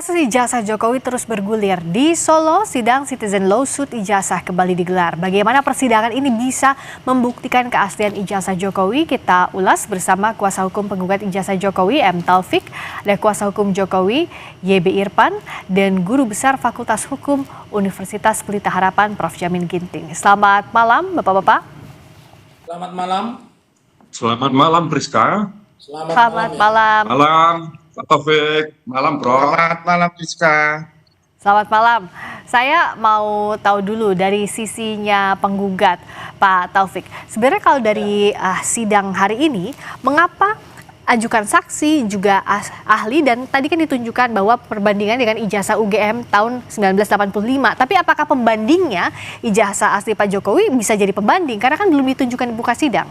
Kasus ijazah Jokowi terus bergulir. Di Solo, sidang Citizen Lawsuit ijazah kembali digelar. Bagaimana persidangan ini bisa membuktikan keaslian ijazah Jokowi? Kita ulas bersama kuasa hukum penggugat ijazah Jokowi, M. Taufik, dan kuasa hukum Jokowi, YB Irfan, dan Guru Besar Fakultas Hukum Universitas Pelita Harapan, Prof. Jamin Ginting. Selamat malam, Bapak-Bapak. Selamat malam. Selamat malam, Priska. Selamat malam. Malam, Pak Taufik. Malam, Bro. Selamat malam, Priska. Selamat malam. Saya mau tahu dulu dari sisinya penggugat, Pak Taufik. Sebenarnya kalau dari sidang hari ini, mengapa ajukan saksi juga ahli dan tadi kan ditunjukkan bahwa perbandingan dengan ijazah UGM tahun 1985. Tapi apakah pembandingnya ijazah asli Pak Jokowi bisa jadi pembanding? Karena kan belum ditunjukkan di muka sidang.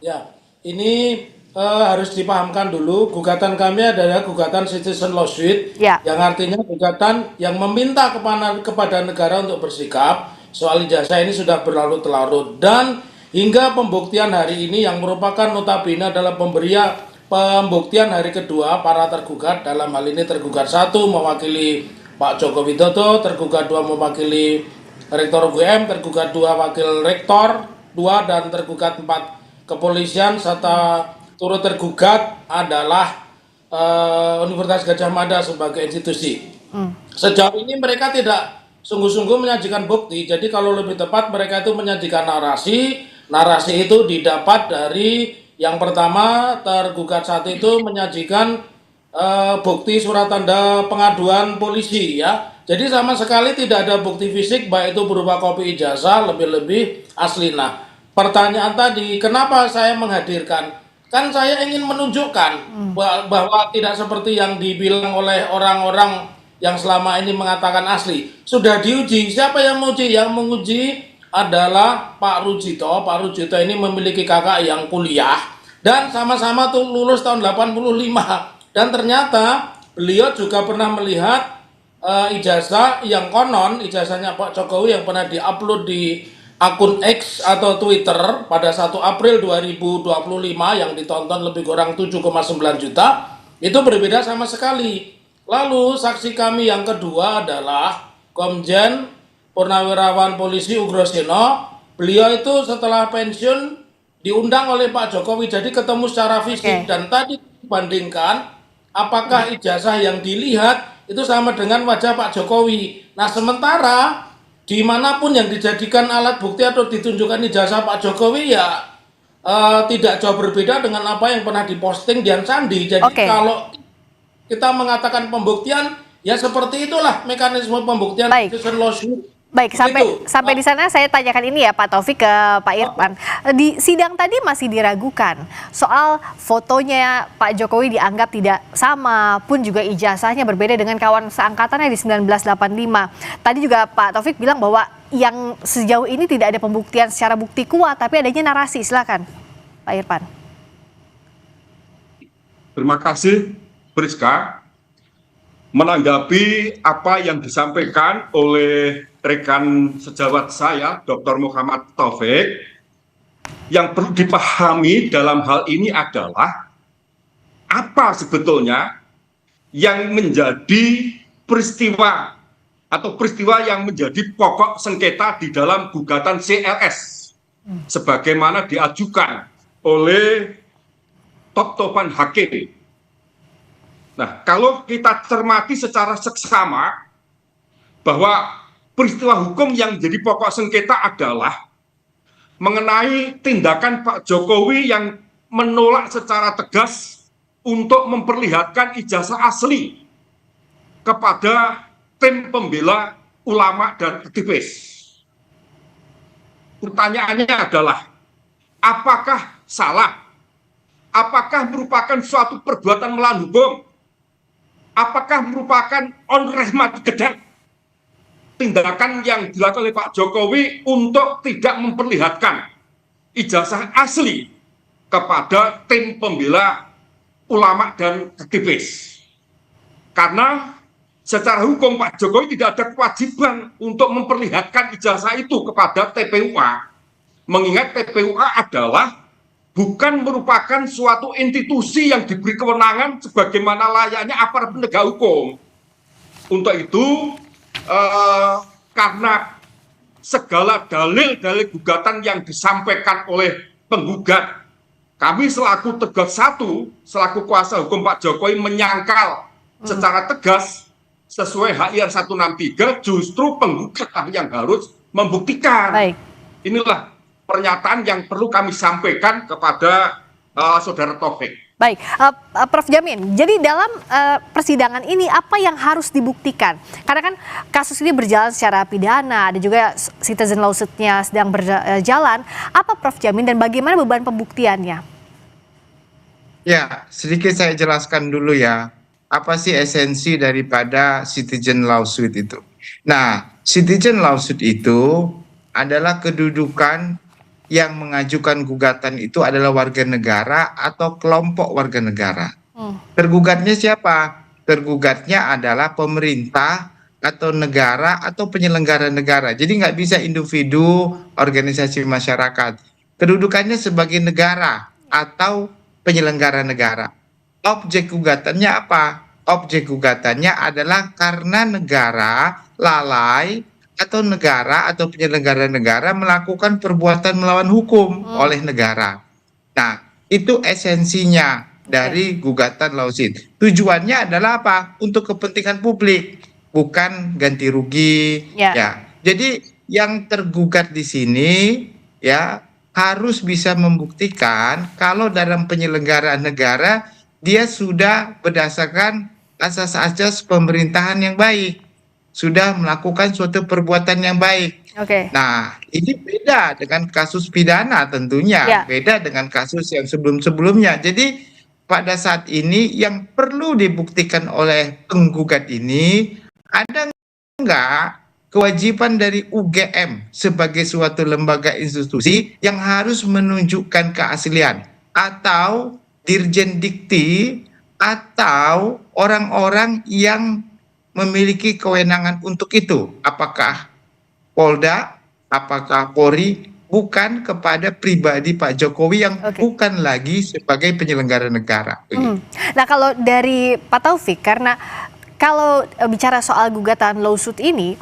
Ya, ini harus dipahamkan dulu, gugatan kami adalah gugatan Citizen Lawsuit, Ya. yang artinya gugatan yang meminta kepada negara untuk bersikap soal ijazah ini sudah berlarut-larut, dan hingga pembuktian hari ini yang merupakan notabene adalah pembuktian hari kedua para tergugat. Dalam hal ini tergugat 1 mewakili Pak Joko Widodo, tergugat 2 mewakili Rektor UGM, tergugat 2 wakil Rektor 2, dan tergugat 4 kepolisian, serta turut tergugat adalah Universitas Gadjah Mada sebagai institusi. Sejauh ini mereka tidak sungguh-sungguh menyajikan bukti. Jadi kalau lebih tepat mereka itu menyajikan narasi. Narasi itu didapat dari yang pertama, tergugat 1 itu menyajikan bukti surat tanda pengaduan polisi, ya. Jadi sama sekali tidak ada bukti fisik, baik itu berupa kopi ijazah, lebih-lebih asli. Nah, pertanyaan tadi, kenapa saya menghadirkan? Kan saya ingin menunjukkan bahwa tidak seperti yang dibilang oleh orang-orang yang selama ini mengatakan asli. Sudah diuji. Siapa yang menguji? Yang menguji adalah Pak Rujito. Pak Rujito ini memiliki kakak yang kuliah dan sama-sama tuh lulus tahun 85. Dan ternyata beliau juga pernah melihat ijazah yang konon, ijazahnya Pak Jokowi yang pernah diupload di akun X atau Twitter pada 1 April 2025 yang ditonton lebih kurang 7,9 juta, itu berbeda sama sekali. Lalu saksi kami yang kedua adalah Komjen Purnawirawan Polisi Ugroseno. Beliau itu setelah pensiun diundang oleh Pak Jokowi, jadi ketemu secara fisik. Dan tadi dibandingkan apakah ijazah yang dilihat itu sama dengan wajah Pak Jokowi. Nah, sementara dimanapun yang dijadikan alat bukti atau ditunjukkan ijazah Pak Jokowi, ya tidak jauh berbeda dengan apa yang pernah diposting Dian Sandi. Jadi kalau kita mengatakan pembuktian, ya seperti itulah mekanisme pembuktian. Baik, sampai di sana saya tanyakan ini ya Pak Taufik ke Pak Irfan. Di sidang tadi masih diragukan soal fotonya Pak Jokowi dianggap tidak sama, pun juga ijazahnya berbeda dengan kawan seangkatannya di 1985. Tadi juga Pak Taufik bilang bahwa yang sejauh ini tidak ada pembuktian secara bukti kuat, tapi adanya narasi. Silakan Pak Irfan. Terima kasih, Priska. Menanggapi apa yang disampaikan oleh rekan sejawat saya, Dr. Muhammad Taufik, yang perlu dipahami dalam hal ini adalah apa sebetulnya yang menjadi peristiwa atau peristiwa yang menjadi pokok sengketa di dalam gugatan CLS sebagaimana diajukan oleh top-topan hakim. Nah, kalau kita cermati secara seksama bahwa peristiwa hukum yang menjadi pokok sengketa adalah mengenai tindakan Pak Jokowi yang menolak secara tegas untuk memperlihatkan ijazah asli kepada tim pembela ulama dan aktivis. Pertanyaannya adalah, apakah salah? Apakah merupakan suatu perbuatan melawan hukum? Apakah merupakan onrehmat gedang tindakan yang dilakukan oleh Pak Jokowi untuk tidak memperlihatkan ijazah asli kepada tim pembela ulama dan aktivis? Karena secara hukum Pak Jokowi tidak ada kewajiban untuk memperlihatkan ijazah itu kepada TPUA, mengingat TPUA adalah bukan merupakan suatu institusi yang diberi kewenangan sebagaimana layaknya aparat penegak hukum. Untuk itu, karena segala dalil-dalil gugatan yang disampaikan oleh penggugat, kami selaku Tegas Satu, selaku kuasa hukum Pak Jokowi menyangkal secara tegas sesuai HIR 163, justru penggugat yang harus membuktikan. Baik. Inilah pernyataan yang perlu kami sampaikan kepada Saudara Taufik. Baik, Prof. Jamin, jadi dalam persidangan ini apa yang harus dibuktikan? Karena kan kasus ini berjalan secara pidana, ada juga citizen lawsuit-nya sedang berjalan. Apa Prof. Jamin dan bagaimana beban pembuktiannya? Ya, sedikit saya jelaskan dulu ya. Apa sih esensi daripada citizen lawsuit itu? Nah, citizen lawsuit itu adalah kedudukan yang mengajukan gugatan itu adalah warga negara atau kelompok warga negara. Tergugatnya siapa? Tergugatnya adalah pemerintah atau negara atau penyelenggara negara. Jadi nggak bisa individu, organisasi masyarakat. Kedudukannya sebagai negara atau penyelenggara negara. Objek gugatannya apa? Objek gugatannya adalah karena negara lalai atau negara atau penyelenggara negara melakukan perbuatan melawan hukum oleh negara. Nah, itu esensinya dari gugatan lawsuit. Tujuannya adalah apa? Untuk kepentingan publik, bukan ganti rugi. Ya. Jadi yang tergugat di sini ya harus bisa membuktikan kalau dalam penyelenggaraan negara dia sudah berdasarkan asas-asas pemerintahan yang baik, sudah melakukan suatu perbuatan yang baik. Nah, ini beda dengan kasus pidana tentunya, beda dengan kasus yang sebelum-sebelumnya. Jadi pada saat ini yang perlu dibuktikan oleh penggugat ini, ada enggak kewajiban dari UGM sebagai suatu lembaga institusi yang harus menunjukkan keaslian, atau Dirjen Dikti, atau orang-orang yang memiliki kewenangan untuk itu. Apakah Polda, apakah Polri, bukan kepada pribadi Pak Jokowi yang bukan lagi sebagai penyelenggara negara. Nah, kalau dari Pak Taufik, karena kalau bicara soal gugatan lawsuit ini,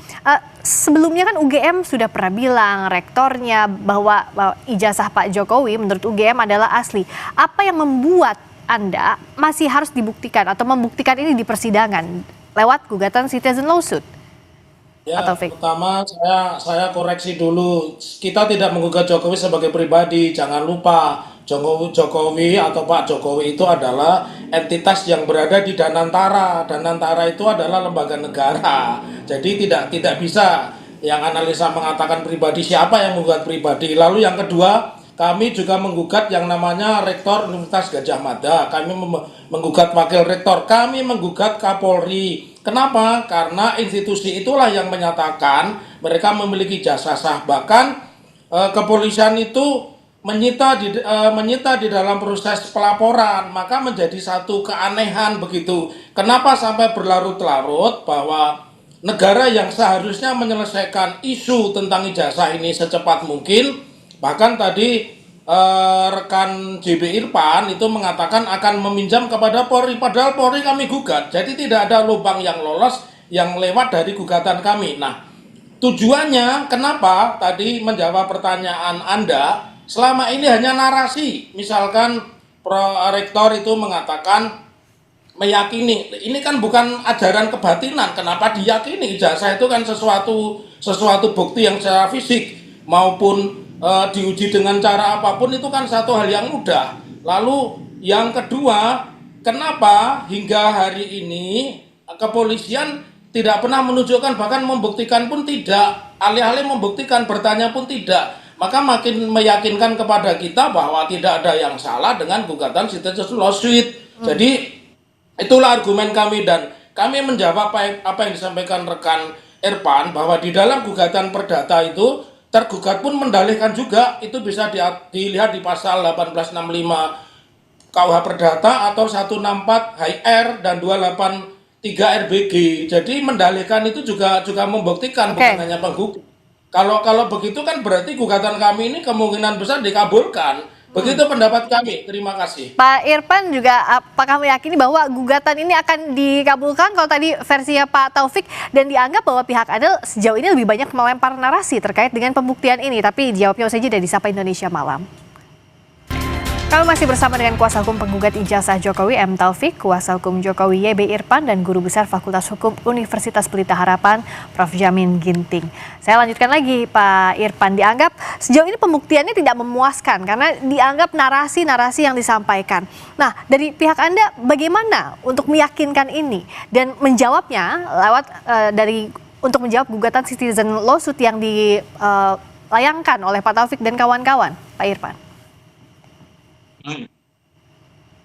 sebelumnya kan UGM sudah pernah bilang, rektornya, bahwa ijazah Pak Jokowi menurut UGM adalah asli. Apa yang membuat Anda masih harus dibuktikan atau membuktikan ini di persidangan lewat gugatan citizen lawsuit? Ya, pertama saya koreksi dulu. Kita tidak menggugat Jokowi sebagai pribadi. Jangan lupa, Jokowi atau Pak Jokowi itu adalah entitas yang berada di Danantara. Danantara itu adalah lembaga negara. Jadi tidak bisa yang analisa mengatakan pribadi. Siapa yang menggugat pribadi? Lalu yang kedua, kami juga menggugat yang namanya Rektor Universitas Gadjah Mada. Kami menggugat Wakil Rektor. Kami menggugat Kapolri. Kenapa? Karena institusi itulah yang menyatakan mereka memiliki jasa sah. Bahkan kepolisian itu menyita di dalam proses pelaporan. Maka menjadi satu keanehan begitu. Kenapa sampai berlarut-larut bahwa negara yang seharusnya menyelesaikan isu tentang ijazah ini secepat mungkin, bahkan tadi rekan JB Irfan itu mengatakan akan meminjam kepada Polri, padahal Polri kami gugat. Jadi tidak ada lubang yang lolos yang lewat dari gugatan kami. Nah, tujuannya kenapa tadi menjawab pertanyaan Anda, selama ini hanya narasi. Misalkan Rektor itu mengatakan meyakini, ini kan bukan ajaran kebatinan. Kenapa diyakini? Ijazah itu kan sesuatu bukti yang secara fisik maupun diuji dengan cara apapun itu kan satu hal yang mudah. Lalu yang kedua, kenapa hingga hari ini kepolisian tidak pernah menunjukkan, bahkan membuktikan pun tidak, alih-alih membuktikan, bertanya pun tidak. Maka makin meyakinkan kepada kita bahwa tidak ada yang salah dengan gugatan citizen lawsuit. Jadi itulah argumen kami, dan kami menjawab apa yang disampaikan rekan Irfan, bahwa di dalam gugatan perdata itu tergugat pun mendalihkan juga, itu bisa dilihat di pasal 1865 KUH Perdata atau 164 HIR dan 283 RBG. Jadi mendalihkan itu juga membuktikan, bukan hanya penggugat. Kalau begitu kan berarti gugatan kami ini kemungkinan besar dikabulkan. Begitu pendapat kami. Terima kasih. Pak Irfan juga apakah meyakini bahwa gugatan ini akan dikabulkan kalau tadi versinya Pak Taufik dan dianggap bahwa pihak Anda sejauh ini lebih banyak melempar narasi terkait dengan pembuktian ini, tapi jawabnya usai jeda di Sapa Indonesia Malam. Kami masih bersama dengan kuasa hukum penggugat ijazah Jokowi M. Taufik, kuasa hukum Jokowi YB Irfan, dan Guru Besar Fakultas Hukum Universitas Pelita Harapan Prof. Jamin Ginting. Saya lanjutkan lagi Pak Irfan, dianggap sejauh ini pembuktiannya tidak memuaskan karena dianggap narasi-narasi yang disampaikan. Nah, dari pihak Anda bagaimana untuk meyakinkan ini dan menjawabnya lewat untuk menjawab gugatan citizen lawsuit yang dilayangkan oleh Pak Taufik dan kawan-kawan, Pak Irfan?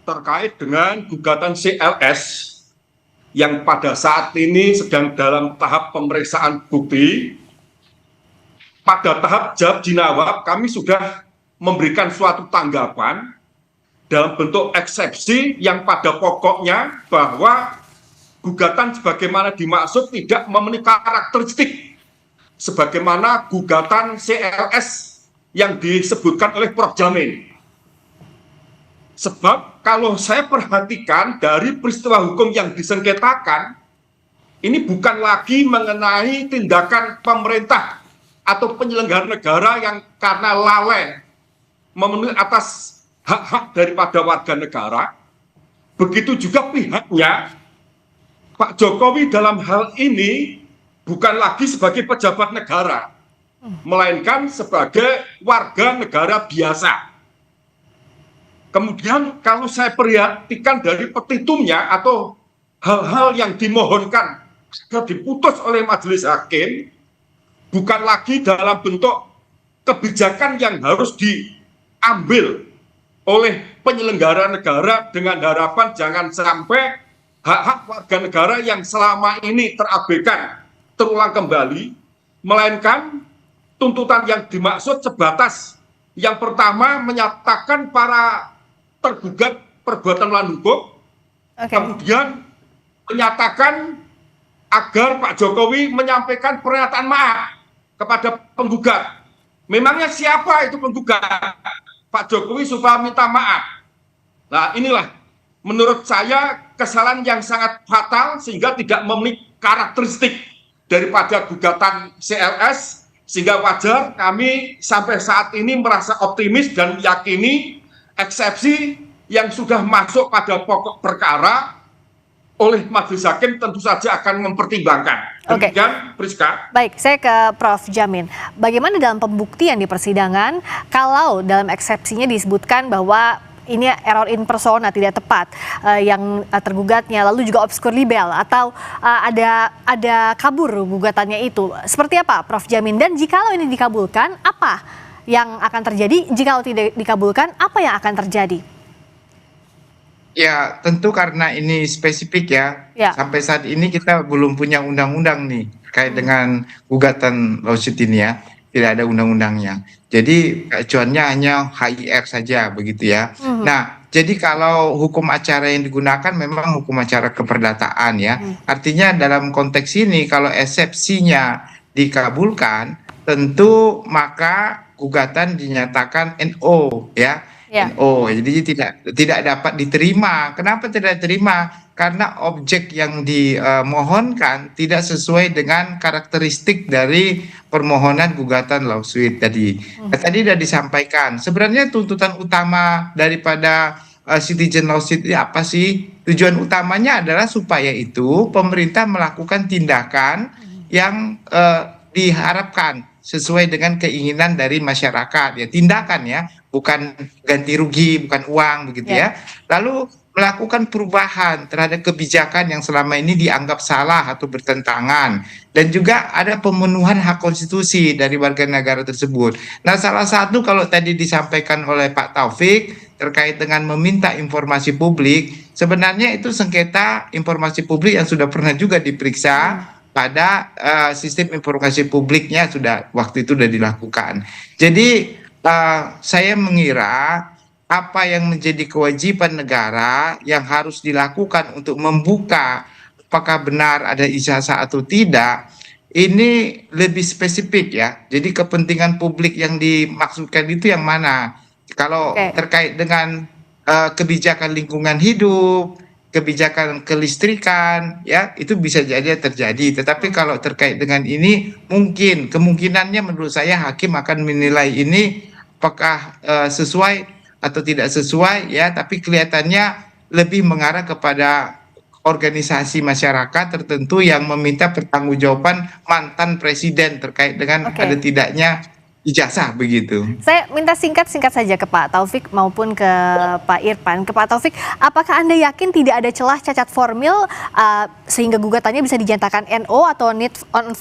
Terkait dengan gugatan CLS yang pada saat ini sedang dalam tahap pemeriksaan bukti, pada tahap jawab jinawab kami sudah memberikan suatu tanggapan dalam bentuk eksepsi yang pada pokoknya bahwa gugatan sebagaimana dimaksud tidak memenuhi karakteristik sebagaimana gugatan CLS yang disebutkan oleh Prof. Jamin. Sebab kalau saya perhatikan dari peristiwa hukum yang disengketakan, ini bukan lagi mengenai tindakan pemerintah atau penyelenggara negara yang karena lalai memenuhi atas hak-hak daripada warga negara. Begitu juga pihaknya, Pak Jokowi dalam hal ini bukan lagi sebagai pejabat negara, melainkan sebagai warga negara biasa. Kemudian kalau saya perhatikan dari petitumnya atau hal-hal yang dimohonkan agar diputus oleh majelis hakim, bukan lagi dalam bentuk kebijakan yang harus diambil oleh penyelenggara negara dengan harapan jangan sampai hak-hak warga negara yang selama ini terabaikan terulang kembali, melainkan tuntutan yang dimaksud sebatas yang pertama menyatakan para tergugat perbuatan melawan hukum, kemudian menyatakan agar Pak Jokowi menyampaikan pernyataan maaf kepada penggugat. Memangnya siapa itu penggugat? Pak Jokowi supaya minta maaf. Nah, inilah menurut saya kesalahan yang sangat fatal sehingga tidak memenuhi karakteristik daripada gugatan CLS, sehingga wajar kami sampai saat ini merasa optimis dan yakini eksepsi yang sudah masuk pada pokok perkara oleh majelis hakim tentu saja akan mempertimbangkan. Demikian, Priska. Baik, saya ke Prof. Jamin. Bagaimana dalam pembuktian di persidangan kalau dalam eksepsinya disebutkan bahwa ini error in persona tidak tepat yang tergugatnya, lalu juga obscur libel atau ada kabur gugatannya itu. Seperti apa, Prof. Jamin? Dan jikalau ini dikabulkan, apa yang akan terjadi? Jikalau tidak dikabulkan, apa yang akan terjadi? Ya, tentu karena ini spesifik ya. Sampai saat ini kita belum punya undang-undang nih terkait dengan gugatan lawsuit ini ya. Tidak ada undang-undangnya. Jadi acuannya hanya HIR saja begitu ya. Nah, jadi kalau hukum acara yang digunakan memang hukum acara keperdataan ya. Artinya dalam konteks ini kalau eksepsinya dikabulkan, tentu maka gugatan dinyatakan NO ya. NO, jadi tidak dapat diterima. Kenapa tidak diterima? Karena objek yang dimohonkan tidak sesuai dengan karakteristik dari permohonan gugatan lawsuit tadi. Tadi sudah disampaikan. Sebenarnya tuntutan utama daripada citizen lawsuit ini apa sih? Tujuan utamanya adalah supaya itu pemerintah melakukan tindakan yang diharapkan sesuai dengan keinginan dari masyarakat ya, tindakan ya, bukan ganti rugi, bukan uang begitu ya. Lalu melakukan perubahan terhadap kebijakan yang selama ini dianggap salah atau bertentangan, dan juga ada pemenuhan hak konstitusi dari warga negara tersebut. Nah, salah satu kalau tadi disampaikan oleh Pak Taufik terkait dengan meminta informasi publik, sebenarnya itu sengketa informasi publik yang sudah pernah juga diperiksa pada sistem informasi publiknya waktu itu sudah dilakukan. Jadi saya mengira apa yang menjadi kewajiban negara yang harus dilakukan untuk membuka apakah benar ada ijazah atau tidak, ini lebih spesifik ya. Jadi kepentingan publik yang dimaksudkan itu yang mana? Kalau Oke. terkait dengan kebijakan lingkungan hidup, kebijakan kelistrikan, ya itu bisa jadi terjadi. Tetapi kalau terkait dengan ini, mungkin kemungkinannya menurut saya hakim akan menilai ini apakah sesuai atau tidak sesuai, ya. Tapi kelihatannya lebih mengarah kepada organisasi masyarakat tertentu yang meminta pertanggungjawaban mantan presiden terkait dengan Oke. ada tidaknya ijazah begitu. Saya minta singkat-singkat saja ke Pak Taufik maupun ke Pak Irfan. Ke Pak Taufik, apakah Anda yakin tidak ada celah cacat formil sehingga gugatannya bisa dinyatakan NO atau need on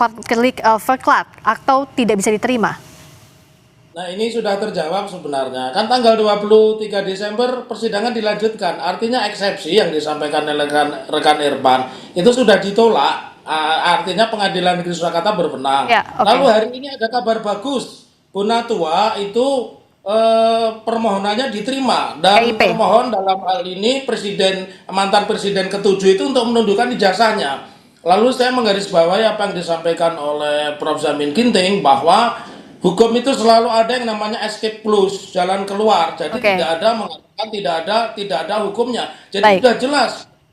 verklat atau tidak bisa diterima? Nah, ini sudah terjawab sebenarnya. Kan tanggal 23 Desember persidangan dilanjutkan. Artinya eksepsi yang disampaikan oleh rekan Irfan itu sudah ditolak. Artinya pengadilan negeri Surakarta berwenang. Ya, oke. Lalu hari ini ada kabar bagus. Bonatua itu permohonannya diterima dan KIP. termohon dalam hal ini mantan presiden ketujuh itu untuk menundukkan ijazahnya. Lalu saya menggarisbawahi apa yang disampaikan oleh Prof. Jamin Ginting bahwa hukum itu selalu ada yang namanya escape clause, jalan keluar. Jadi Oke. tidak ada mengatakan tidak ada hukumnya. Jadi Baik. sudah jelas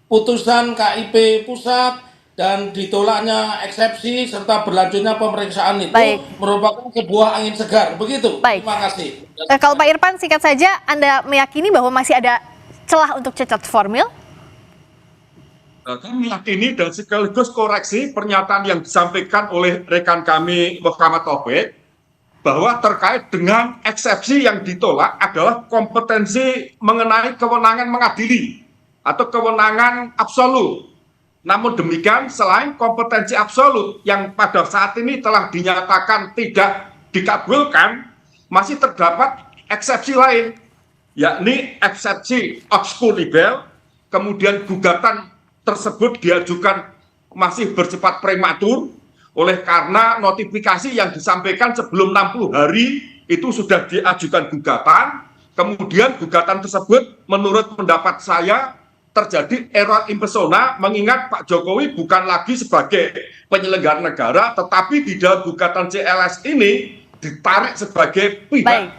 putusan KIP pusat dan ditolaknya eksepsi serta berlanjutnya pemeriksaan itu Baik. merupakan sebuah angin segar. Begitu. Baik. Terima kasih. Kalau Pak Irfan singkat saja, Anda meyakini bahwa masih ada celah untuk cacat formil? Kami yakini dan sekaligus koreksi pernyataan yang disampaikan oleh rekan kami Muhammad Taufik bahwa terkait dengan eksepsi yang ditolak adalah kompetensi mengenai kewenangan mengadili atau kewenangan absolut. Namun demikian, selain kompetensi absolut yang pada saat ini telah dinyatakan tidak dikabulkan, masih terdapat eksepsi lain, yakni eksepsi obscur libel, kemudian gugatan tersebut diajukan masih bersifat prematur, oleh karena notifikasi yang disampaikan sebelum 60 hari itu sudah diajukan gugatan, kemudian gugatan tersebut menurut pendapat saya terjadi error impersona, mengingat Pak Jokowi bukan lagi sebagai penyelenggara negara, tetapi di dalam gugatan CLS ini ditarik sebagai pihak Baik.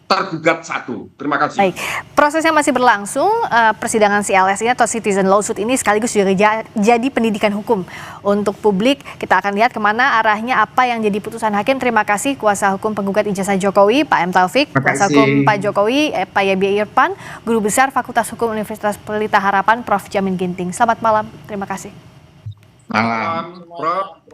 tergugat satu. Terima kasih. Baik, prosesnya masih berlangsung. Persidangan CLS ini atau Citizen Lawsuit ini sekaligus juga jadi pendidikan hukum untuk publik. Kita akan lihat kemana arahnya, apa yang jadi putusan hakim. Terima kasih kuasa hukum penggugat ijazah Jokowi, Pak M. Taufik, Terima kuasa kasih. hukum Pak Jokowi, Pak Yabi Irfan, Guru Besar Fakultas Hukum Universitas Pelita Harapan, Prof. Jamin Ginting. Selamat malam, terima kasih. Malam. Prof.